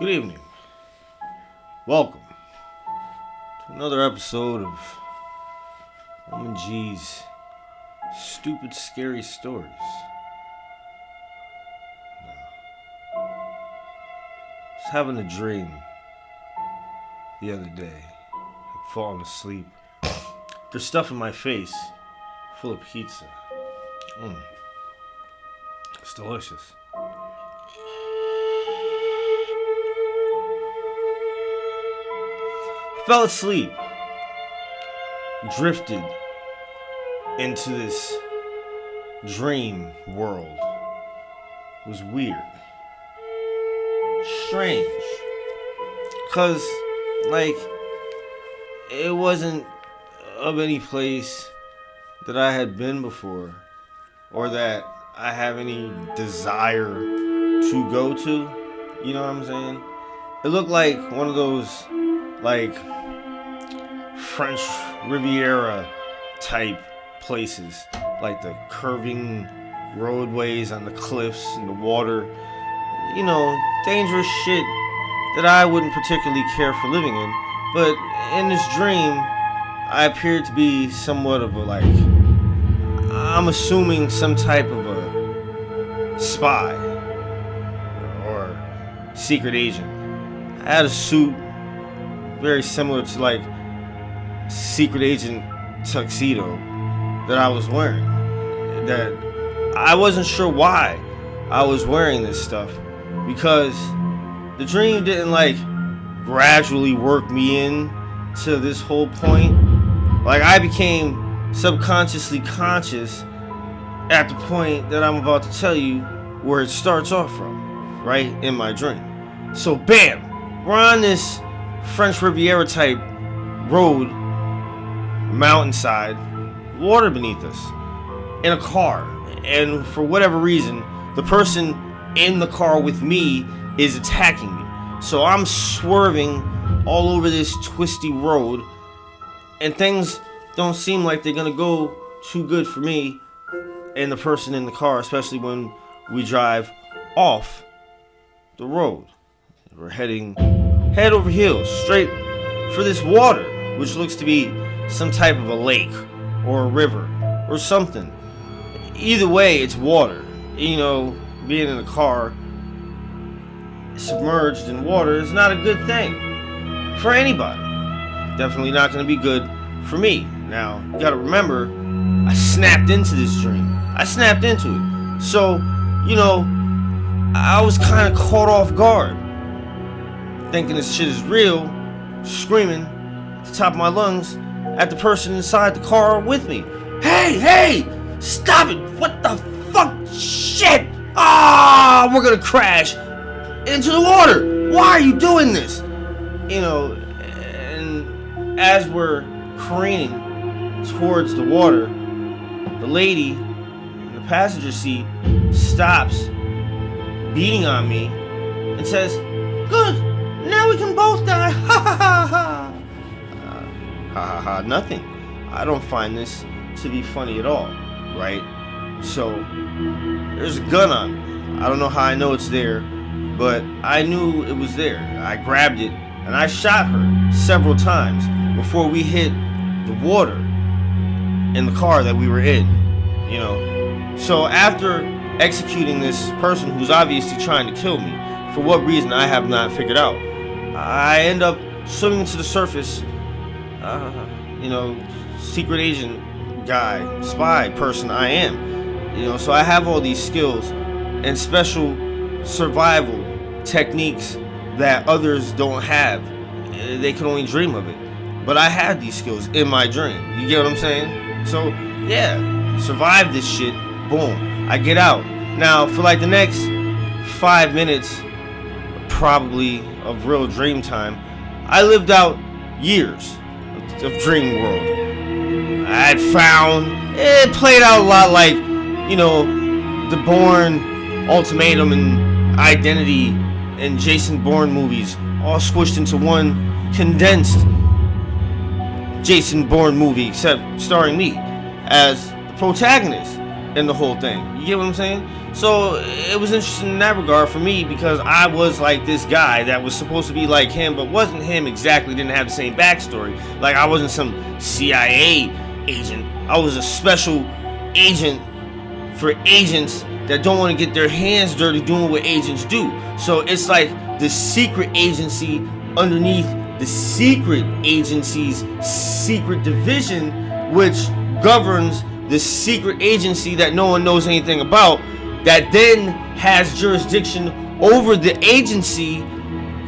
Good evening. Welcome to another episode of OmenG's Stupid Scary Stories. I was having a dream the other day. I'd fallen asleep. There's stuff in my face full of pizza. It's delicious. Fell asleep, drifted into this dream world. It was weird, strange, cause it wasn't of any place that I had been before or that I have any desire to go to. You know what I'm saying? It looked like one of those French Riviera type places, like the curving roadways on the cliffs and the water, dangerous shit that I wouldn't particularly care for living in. But in this dream, I appeared to be somewhat of I'm assuming some type of a spy or secret agent. I had a suit very similar to secret agent tuxedo that I was wearing. That I wasn't sure why I was wearing this stuff, because the dream didn't gradually work me in to this whole point. I became subconsciously conscious at the point that I'm about to tell you, where it starts off from, right in my dream. So bam, we're on this French Riviera type road, mountainside, water beneath us, in a car. And for whatever reason, the person in the car with me is attacking me. So I'm swerving all over this twisty road, and things don't seem like they're gonna go too good for me and the person in the car, especially when we drive off the road. We're heading head over heels straight for this water, which looks to be some type of a lake or a river or something. Either way, it's water. Being in a car submerged in water is not a good thing for anybody. Definitely not going to be good for me. Now, you got to remember, I snapped into this dream. I snapped into it. So, I was kind of caught off guard, thinking this shit is real, screaming at the top of my lungs at the person inside the car with me. Hey, stop it! What the fuck? Shit! We're gonna crash into the water! Why are you doing this? And as we're careening towards the water, the lady in the passenger seat stops beating on me and says, "Good, now we can both die." Ha ha ha ha. Ha ha ha, nothing. I don't find this to be funny at all, right? So, there's a gun on me. I don't know how I know it's there, but I knew it was there. I grabbed it and I shot her several times before we hit the water in the car that we were in, So after executing this person who's obviously trying to kill me, for what reason I have not figured out, I end up swimming to the surface, secret agent guy, spy person I am. So I have all these skills and special survival techniques that others don't have. They can only dream of it. But I had these skills in my dream. You get what I'm saying? So, yeah, survive this shit. Boom. I get out. Now, for the next 5 minutes, probably of real dream time, I lived out years of dream world. I had found, it played out a lot like, the Bourne Ultimatum and Identity and Jason Bourne movies, all squished into one condensed Jason Bourne movie, except starring me as the protagonist. in the whole thing. You get what I'm saying? So it was interesting in that regard for me, because I was like this guy that was supposed to be like him, but wasn't him exactly, didn't have the same backstory. Like, I wasn't some CIA agent. I was a special agent for agents that don't want to get their hands dirty doing what agents do. So it's like the secret agency underneath the secret agency's secret division, which governs the secret agency that no one knows anything about, that then has jurisdiction over the agency,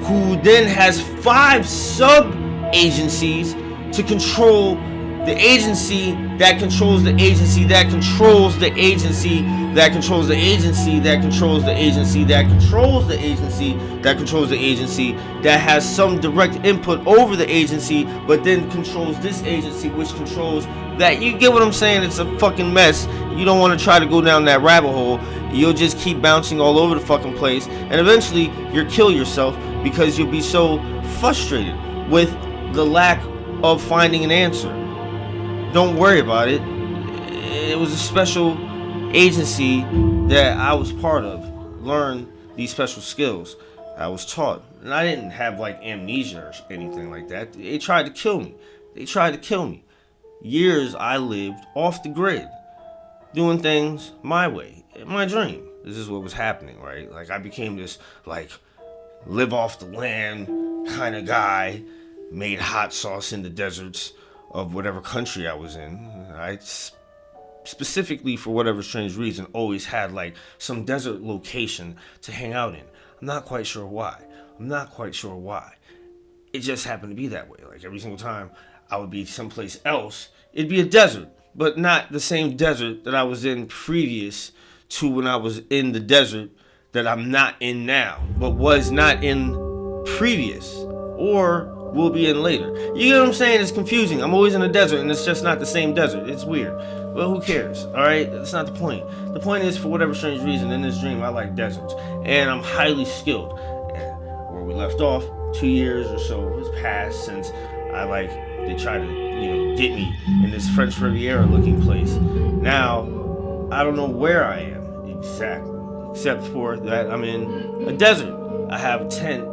who then has 5 sub-agencies to control the agency that controls the agency that controls the agency that controls the agency that controls the agency that controls the agency that controls the agency that has some direct input over the agency, but then controls this agency, which controls that. You get what I'm saying? It's a fucking mess. You don't want to try to go down that rabbit hole. You'll just keep bouncing all over the fucking place, and eventually you'll kill yourself because you'll be so frustrated with the lack of finding an answer. Don't worry about it. It was a special agency that I was part of. Learn these special skills I was taught. And I didn't have like amnesia or anything like that. They tried to kill me. Years I lived off the grid, doing things my way, my dream. This is what was happening, right? Like, I became this like live off the land kind of guy, made hot sauce in the deserts of whatever country I was in. I specifically, for whatever strange reason, always had like some desert location to hang out in. I'm not quite sure why. It just happened to be that way. Like, every single time I would be someplace else, it'd be a desert, but not the same desert that I was in previous to when I was in the desert that I'm not in now, but was not in previous, or will be in later. You get what I'm saying? It's confusing. I'm always in a desert, and it's just not the same desert. It's weird. Well, who cares? Alright? That's not the point. The point is, for whatever strange reason, in this dream, I like deserts. And I'm highly skilled. And where we left off, 2 years or so has passed since they tried to, get me in this French Riviera looking place. Now, I don't know where I am exactly, except for that I'm in a desert. I have a tent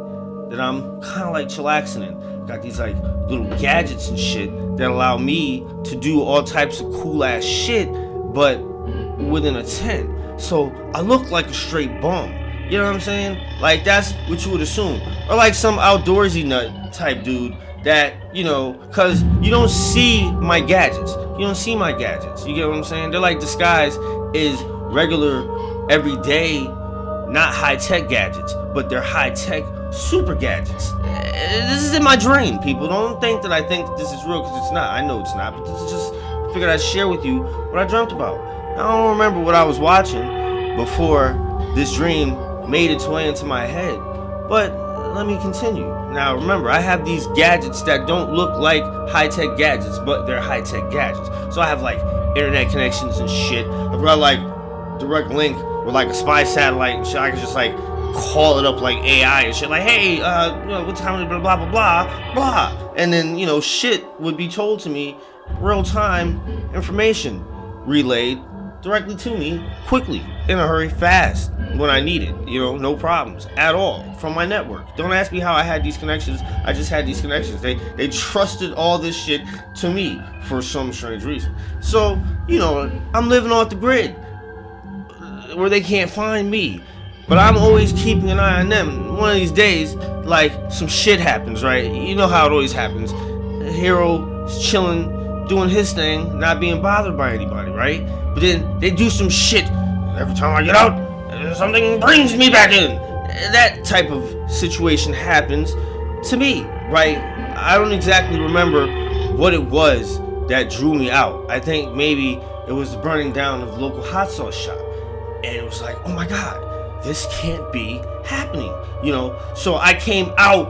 that I'm kind of like chillaxing in. Got these like little gadgets and shit that allow me to do all types of cool ass shit, but within a tent. So I look like a straight bum. You know what I'm saying? Like, that's what you would assume. Or like some outdoorsy nut type dude that, cause you don't see my gadgets. You get what I'm saying? They're like disguised as regular, everyday, not high-tech gadgets, but they're high-tech super gadgets. This is in my dream, people. Don't think that I think that this is real, because it's not. I know it's not, but this is just, I figured I'd share with you what I dreamt about. I don't remember what I was watching before this dream made its way into my head, but let me continue. Now, remember, I have these gadgets that don't look like high-tech gadgets, but they're high-tech gadgets. So I have like internet connections and shit. I've got like direct link with like a spy satellite and shit. I can just like call it up like AI and shit, like, hey, what time is blah blah blah blah blah, and then shit would be told to me, real time information relayed directly to me quickly, in a hurry, fast, when I need it, no problems at all from my network. Don't ask me how I had these connections. I just had these connections. They trusted all this shit to me for some strange reason. So, I'm living off the grid where they can't find me. But I'm always keeping an eye on them. One of these days, like, some shit happens, right? You know how it always happens. The hero is chilling, doing his thing, not being bothered by anybody, right? But then they do some shit. Every time I get out, something brings me back in. That type of situation happens to me, right? I don't exactly remember what it was that drew me out. I think maybe it was the burning down of the local hot sauce shop. And it was like, oh my God, this can't be happening, So I came out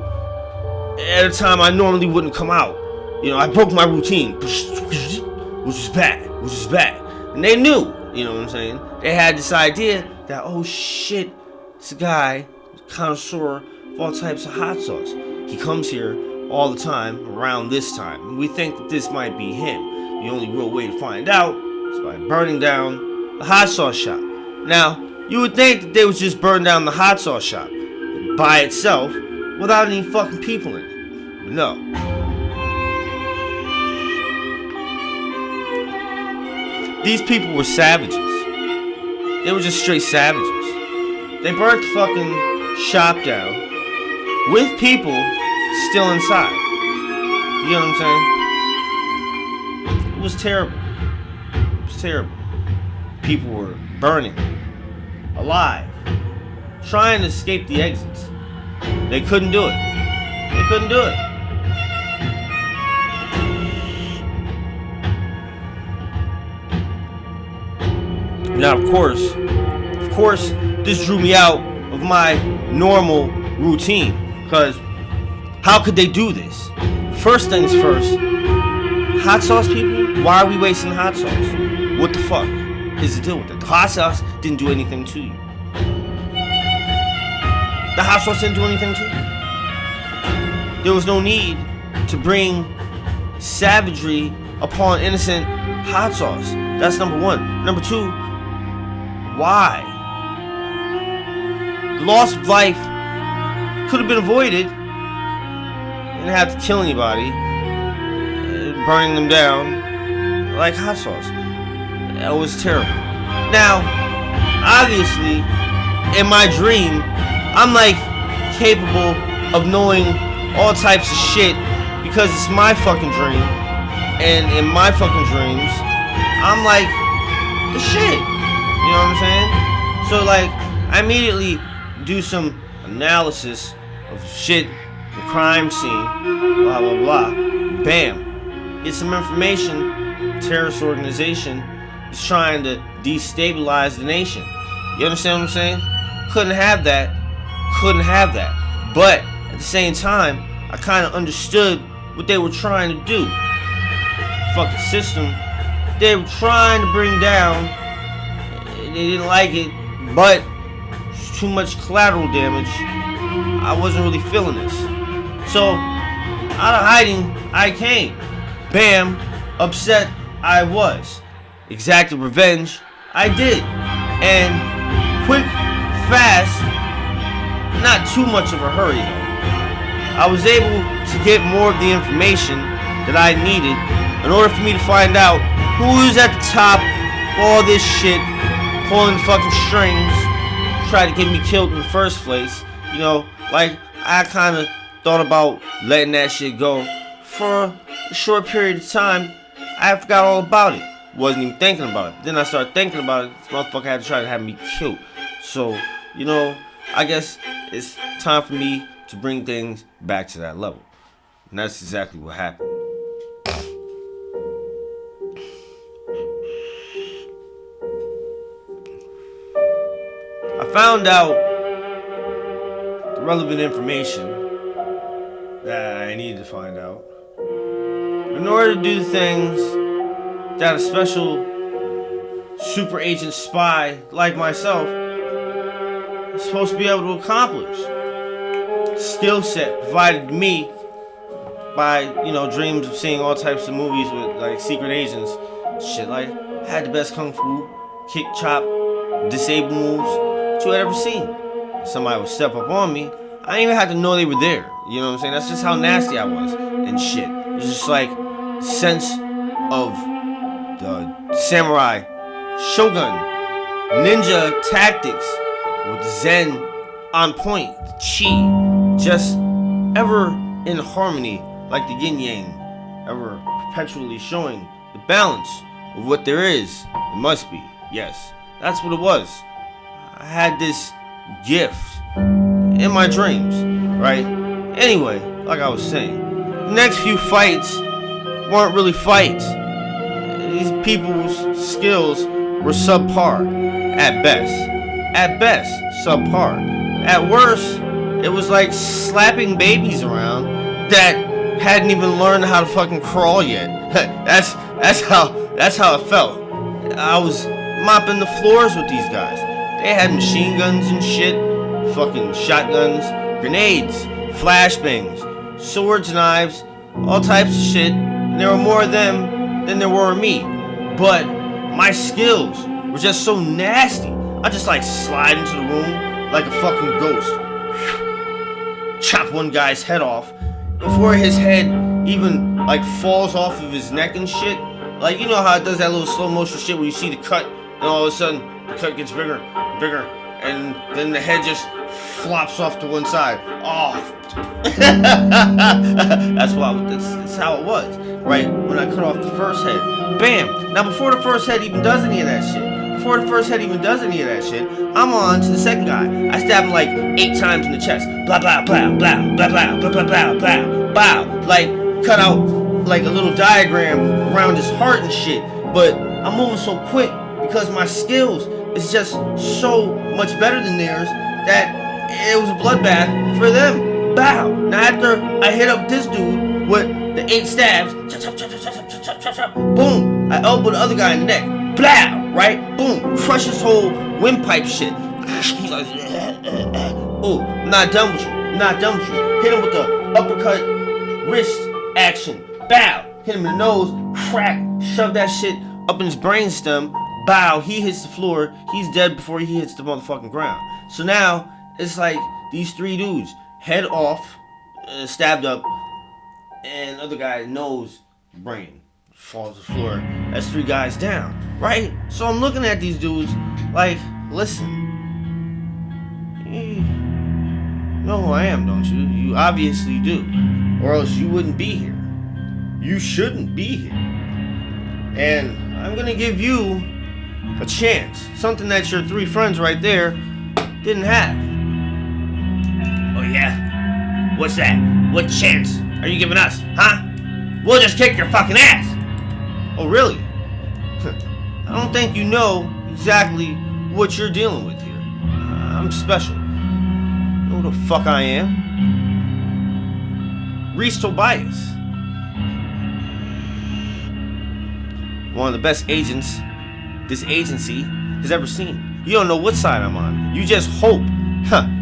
at a time I normally wouldn't come out. I broke my routine, which is bad. And they knew, what I'm saying? They had this idea that, oh shit, this guy, connoisseur of all types of hot sauce. He comes here all the time around this time. And we think that this might be him. The only real way to find out is by burning down the hot sauce shop. Now, you would think that they would just burn down the hot sauce shop by itself without any fucking people in it. No. These people were savages. They were just straight savages. They burnt the fucking shop down with people still inside. You know what I'm saying? It was terrible. It was terrible. People were burning alive, trying to escape the exits. They couldn't do it. They couldn't do it. Now, of course, this drew me out of my normal routine. Because how could they do this? First things first, hot sauce people, why are we wasting hot sauce? What the fuck is the deal with it? The hot sauce didn't do anything to you. The hot sauce didn't do anything to you. There was no need to bring savagery upon innocent hot sauce. That's number one. Number two, why? The loss of life could have been avoided. You didn't have to kill anybody. Burning them down like hot sauce. That was terrible. Now, obviously, in my dream, I'm like capable of knowing all types of shit because it's my fucking dream. And in my fucking dreams, I'm like the shit. You know what I'm saying? So like, I immediately do some analysis of shit, the crime scene, blah blah blah. Bam. Get some information. Terrorist organization is trying to destabilize the nation. You understand what I'm saying? Couldn't have that. Couldn't have that. But at the same time, I kind of understood what they were trying to do. Fucking system. They were trying to bring down. They didn't like it, but too much collateral damage. I wasn't really feeling this. So, out of hiding, I came. Bam, upset I was. Exacted revenge, I did. And quick, fast, not too much of a hurry though. I was able to get more of the information that I needed in order for me to find out who is at the top of all this shit, pulling fucking strings, try to get me killed in the first place. You know, like I kind of thought about letting that shit go for a short period of time. I forgot all about it. Wasn't even thinking about it. Then I started thinking about it. This motherfucker had to try to have me killed. So, you know, I guess it's time for me to bring things back to that level. And that's exactly what happened. I found out the relevant information that I needed to find out in order to do the things that a special super agent spy like myself is supposed to be able to accomplish. Skill set provided to me by, you know, dreams of seeing all types of movies with like secret agents. Shit, like I had the best kung fu, kick, chop, disable moves that you had ever seen. Somebody would step up on me, I didn't even have to know they were there. You know what I'm saying? That's just how nasty I was and shit. It was just like sense of the samurai, shogun, ninja tactics with Zen on point, the chi, just ever in harmony, like the yin yang, ever perpetually showing the balance of what there is. It must be. Yes, that's what it was. I had this gift in my dreams, right? Anyway, like I was saying, the next few fights weren't really fights. These people's skills were subpar at best. At best, subpar. At worst, it was like slapping babies around that hadn't even learned how to fucking crawl yet. that's how it felt. I was mopping the floors with these guys. They had machine guns and shit, fucking shotguns, grenades, flashbangs, swords, knives, all types of shit. And there were more of them than there were of me. But my skills were just so nasty. I just like slide into the room like a fucking ghost. Chop one guy's head off before his head even like falls off of his neck and shit. Like, you know how it does that little slow motion shit where you see the cut and all of a sudden the cut gets bigger, bigger, and then the head just flops off to one side. Oh, that's how it was, right? When I cut off the first head, bam. Now before the first head even does any of that shit, I'm on to the second guy. I stab him like 8 times in the chest. Blah blah blah blah blah blah blah blah blah blah blah. Like cut out like a little diagram around his heart and shit. But I'm moving so quick because my skills is just so much better than theirs that it was a bloodbath for them. Bow. Now after I hit up this dude with the 8 stabs, boom, I elbow the other guy in the neck. Blow, right? Boom, crush his whole windpipe shit. He's like, oh, I'm not done with you. Hit him with the uppercut wrist action. Bow. Hit him in the nose. Crack. Shove that shit up in his brainstem. Bow. He hits the floor. He's dead before he hits the motherfucking ground. So now it's like these 3 dudes, head off, stabbed up, and other guy nose, brain falls to the floor. That's 3 guys down, right? So I'm looking at these dudes like, listen, you know who I am, don't you? You obviously do, or else you wouldn't be here. You shouldn't be here. And I'm gonna give you a chance, something that your 3 friends right there didn't have. Oh yeah? What's that? What chance are you giving us, huh? We'll just kick your fucking ass. Oh really? I don't think you know exactly what you're dealing with here. I'm special. You know who the fuck I am? Reese Tobias. One of the best agents this agency has ever seen. You don't know what side I'm on. You just hope.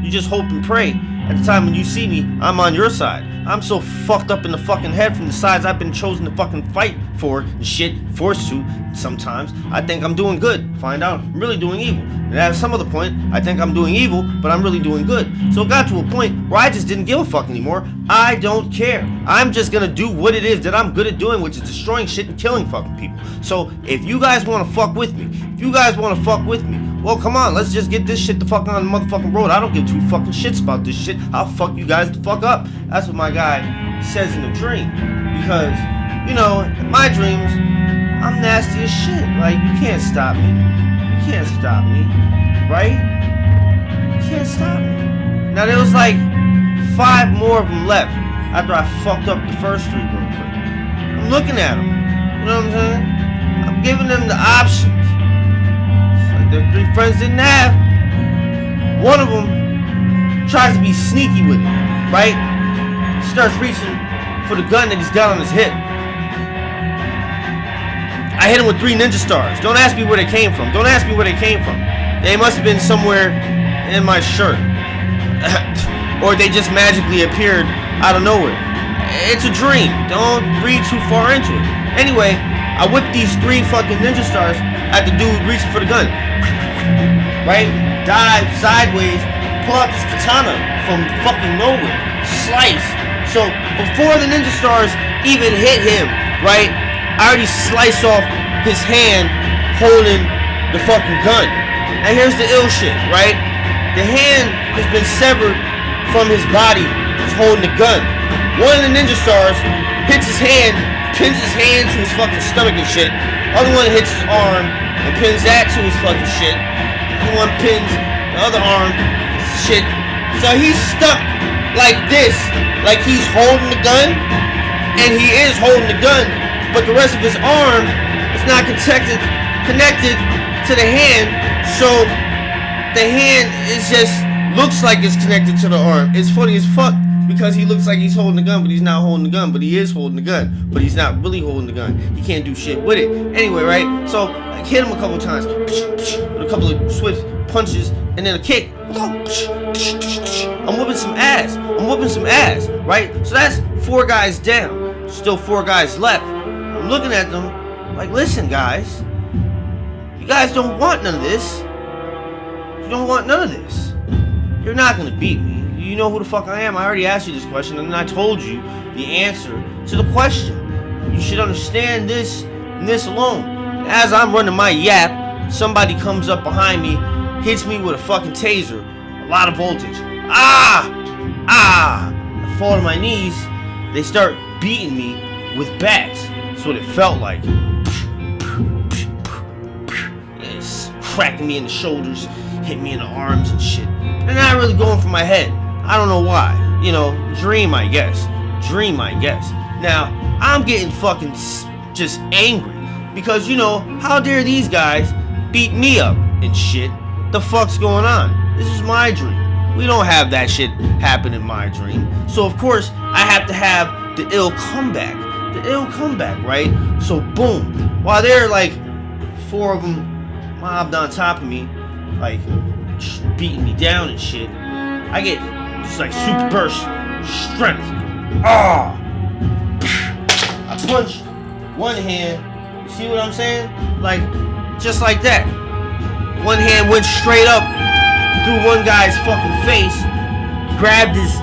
You just hope and pray. At the time when you see me, I'm on your side. I'm so fucked up in the fucking head from the sides I've been chosen to fucking fight for and shit, forced to sometimes. I think I'm doing good. Find out I'm really doing evil. And at some other point, I think I'm doing evil, but I'm really doing good. So it got to a point where I just didn't give a fuck anymore. I don't care. I'm just gonna do what it is that I'm good at doing, which is destroying shit and killing fucking people. So if you guys wanna fuck with me, well, come on, let's just get this shit the fuck on the motherfucking road. I don't give 2 fucking shits about this shit. I'll fuck you guys the fuck up. That's what my guy says in the dream. Because, you know, in my dreams, I'm nasty as shit. Like, you can't stop me. Right? You can't stop me. Now, there was like 5 more of them left after I fucked up the first 3 real quick. I'm looking at them. You know what I'm saying? I'm giving them the options. Their 3 friends didn't have. One of them tries to be sneaky with it, right? Starts reaching for the gun that he's got on his hip. I hit him with 3 ninja stars. Don't ask me where they came from. They must have been somewhere in my shirt. Or they just magically appeared out of nowhere. It's a dream. Don't read too far into it. Anyway, I whipped these 3 fucking ninja stars at the dude reaching for the gun. Right? Dive sideways, pull out this katana from fucking nowhere. Slice. So before the ninja stars even hit him, right? I already sliced off his hand holding the fucking gun. And here's the ill shit, right? The hand has been severed from his body. He's holding the gun. One of the ninja stars hits his hand, pins his hand to his fucking stomach and shit. Other one hits his arm and pins that to his fucking shit. The one pins the other arm, shit. So he's stuck like this, like he's holding the gun, and he is holding the gun, but the rest of his arm is not connected to the hand, so the hand is just looks like it's connected to the arm. It's funny as fuck because he looks like he's holding the gun, but he's not holding the gun, but he is holding the gun, but he's not really holding the gun. He can't do shit with it. Anyway, right? So I hit him a couple times with a couple of swift punches and then a kick. I'm whooping some ass, right? So that's 4 guys down. Still 4 guys left. I'm looking at them like, listen, guys, You guys don't want none of this. You don't want none of this. You're not gonna beat me. You know who the fuck I am. I already asked you this question, and I told you the answer to the question. You should understand this and this alone. As I'm running my yap, somebody comes up behind me, hits me with a fucking taser, a lot of voltage. Ah! I fall to my knees. They start beating me with bats. That's what it felt like. It's cracking me in the shoulders, hitting me in the arms and shit. They're not really going for my head. I don't know why. You know, dream, I guess. Now, I'm getting fucking just angry because, you know, how dare these guys beat me up and shit? The fuck's going on? This is my dream. We don't have that shit happen in my dream. So, of course, I have to have the ill comeback. Right? So, boom. While they're like 4 of them mobbed on top of me, like beating me down and shit, I get just like super burst strength. I punch one hand. You see what I'm saying? Like, just like that. One hand went straight up through one guy's fucking face, grabbed his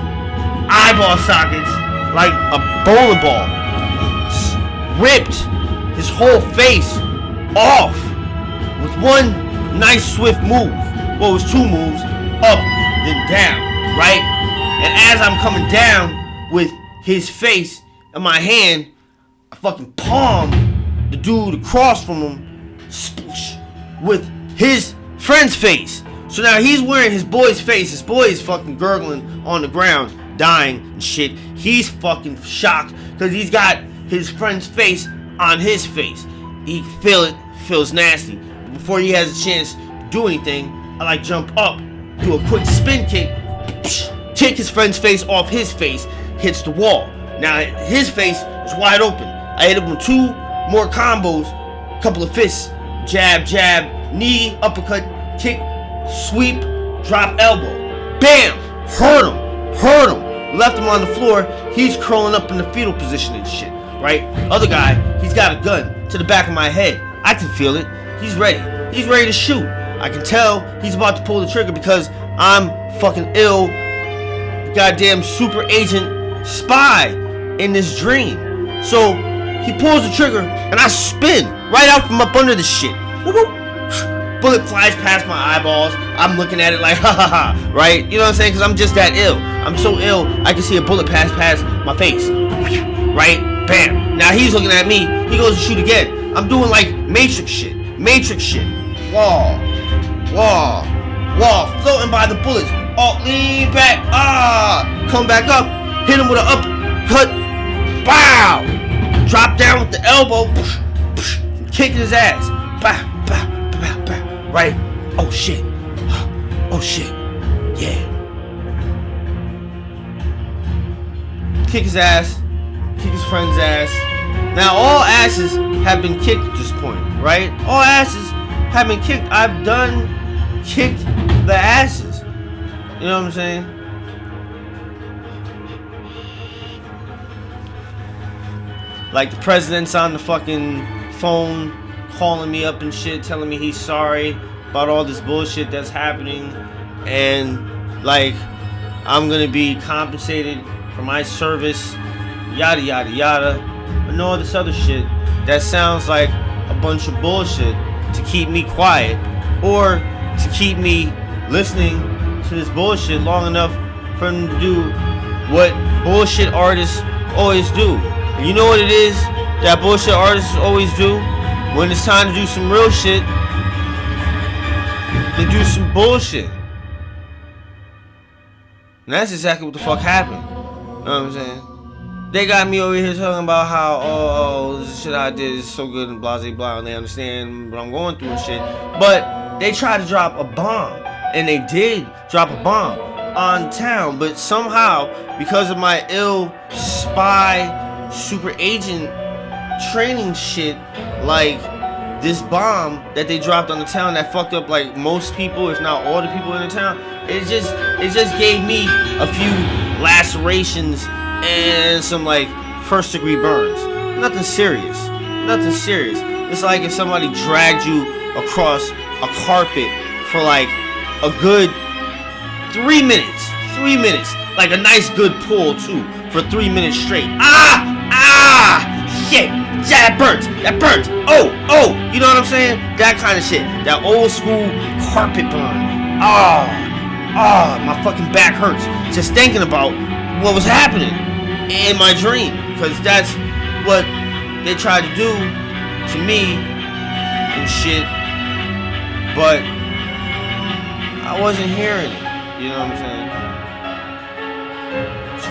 eyeball sockets like a bowling ball, ripped his whole face off with one nice swift move. Well, it was 2 moves, up then down, right? And as I'm coming down with his face in my hand, I fucking palm the dude across from him with his friend's face. So now he's wearing his boy's face. His boy is fucking gurgling on the ground, dying and shit. He's fucking shocked because he's got his friend's face on his face. He feels nasty. Before he has a chance to do anything, I like jump up, do a quick spin kick, kick his friend's face off his face, hits the wall. Now his face is wide open. I hit him with 2 more combos, couple of fists, jab, knee, uppercut, kick, sweep, drop elbow. Bam! Hurt him. Left him on the floor. He's curling up in the fetal position and shit, right? Other guy, he's got a gun to the back of my head. I can feel it. He's ready to shoot. I can tell he's about to pull the trigger because I'm fucking ill, goddamn super agent spy in this dream. So he pulls the trigger and I spin right out from up under the shit. Bullet flies past my eyeballs. I'm looking at it like ha ha ha, right? You know what I'm saying? Because I'm just that ill. I'm so ill I can see a bullet pass past my face, right? Bam. Now he's looking at me. He goes to shoot again. I'm doing like Matrix shit. Wall, floating by the bullets. Oh, lean back. Come back up. Hit him with an uppercut. Bow. Drop down with the elbow. Kicking his ass. Bow. Right? Oh shit. Yeah. Kick his ass. Kick his friend's ass. Now all asses have been kicked at this point, right? All asses have been kicked. I've kicked the asses. You know what I'm saying? Like the president's on the fucking phone calling me up and shit, telling me he's sorry about all this bullshit that's happening, and like I'm gonna be compensated for my service, yada yada yada, and all this other shit that sounds like a bunch of bullshit to keep me quiet or to keep me listening to this bullshit long enough for them to do what bullshit artists always do. And you know what it is that bullshit artists always do? When it's time to do some real shit, they do some bullshit. And that's exactly what the fuck happened. You know what I'm saying? They got me over here talking about how, this shit I did is so good and blah, blah, and they understand what I'm going through and shit. But they tried to drop a bomb. And they did drop a bomb on town. But somehow, because of my ill spy, super agent training shit, like this bomb that they dropped on the town that fucked up like most people, if not all the people in the town, it just gave me a few lacerations and some like 1st-degree burns. Nothing serious. It's like if somebody dragged you across a carpet for like a good 3 minutes. 3 minutes. Like a nice good pull too for 3 minutes straight. Shit. That burns. That burns. Oh. You know what I'm saying? That kind of shit. That old school carpet burn. My fucking back hurts just thinking about what was happening in my dream, because that's what they tried to do to me and shit, but I wasn't hearing it. You know what I'm saying?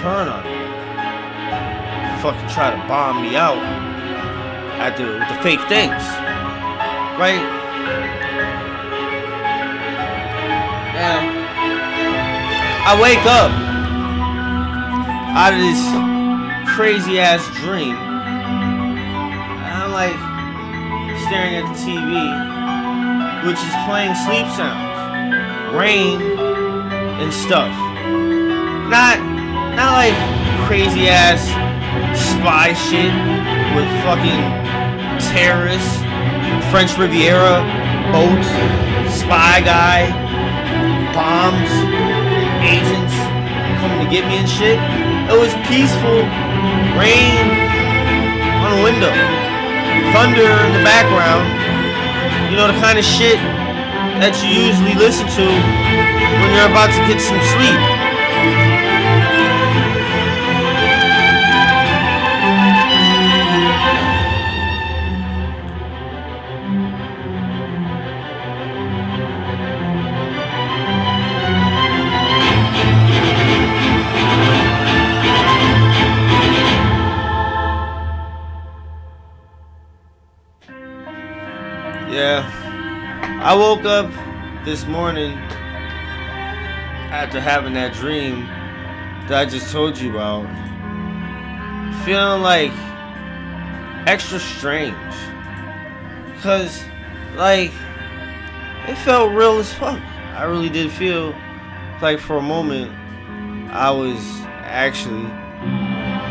Turn on it. Fucking try to bomb me out with the fake things, right? Now I wake up out of this crazy ass dream. I'm like staring at the TV, which is playing sleep sounds, rain and stuff. Not like crazy ass spy shit with fucking terrorists, French Riviera boats, spy guy, bombs, and agents coming to get me and shit. It was peaceful, rain on a window, thunder in the background. You know, the kind of shit that you usually listen to when you're about to get some sleep. Yeah, I woke up this morning after having that dream that I just told you about, feeling like extra strange, cause like it felt real as fuck. I really did feel like for a moment I was actually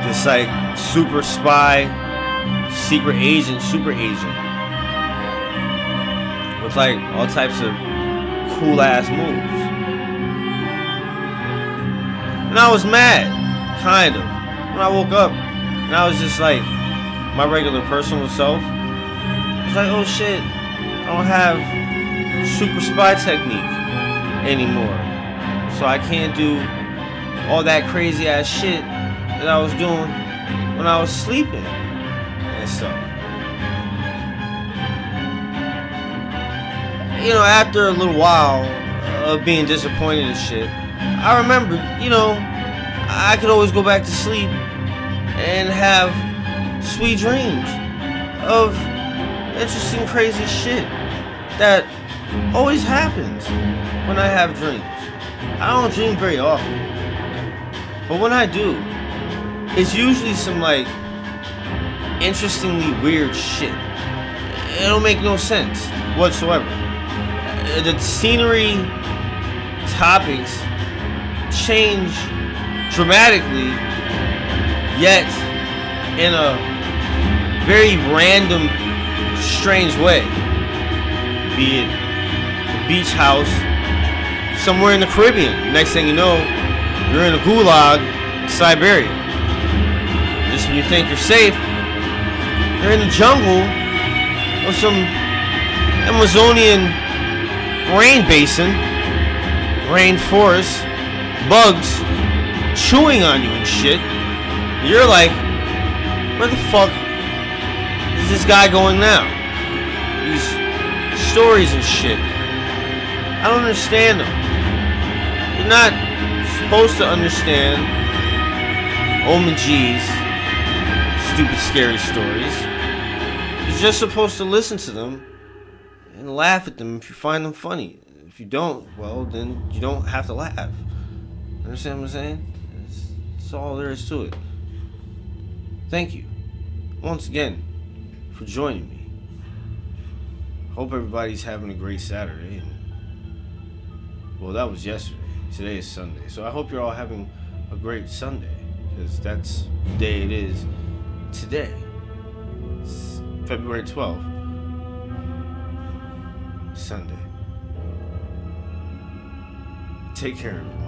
this like super spy, secret agent, super agent, with like all types of cool ass moves. And I was mad, kind of, when I woke up, and I was just like my regular personal self. I was like, oh shit, I don't have super spy technique anymore, so I can't do all that crazy ass shit that I was doing when I was sleeping and stuff. You know, after a little while of being disappointed and shit, I remembered, you know, I could always go back to sleep and have sweet dreams of interesting, crazy shit that always happens when I have dreams. I don't dream very often, but when I do, it's usually some like interestingly weird shit. It don't make no sense whatsoever. The scenery, topics change dramatically, yet in a very random, strange way. Be it a beach house somewhere in the Caribbean. Next thing you know, you're in a gulag in Siberia. Just when you think you're safe, you're in the jungle of some Amazonian rain basin, rainforest, bugs chewing on you and shit. You're like, where the fuck is this guy going now? These stories and shit, I don't understand them. You're not supposed to understand OmenG's stupid scary stories. You're just supposed to listen to them and laugh at them if you find them funny. If you don't, well, then you don't have to laugh. Understand what I'm saying? That's all there is to it. Thank you once again for joining me. Hope everybody's having a great Saturday. Well, that was yesterday. Today is Sunday. So I hope you're all having a great Sunday, because that's the day it is today. It's February 12th. Sunday. Take care, everyone.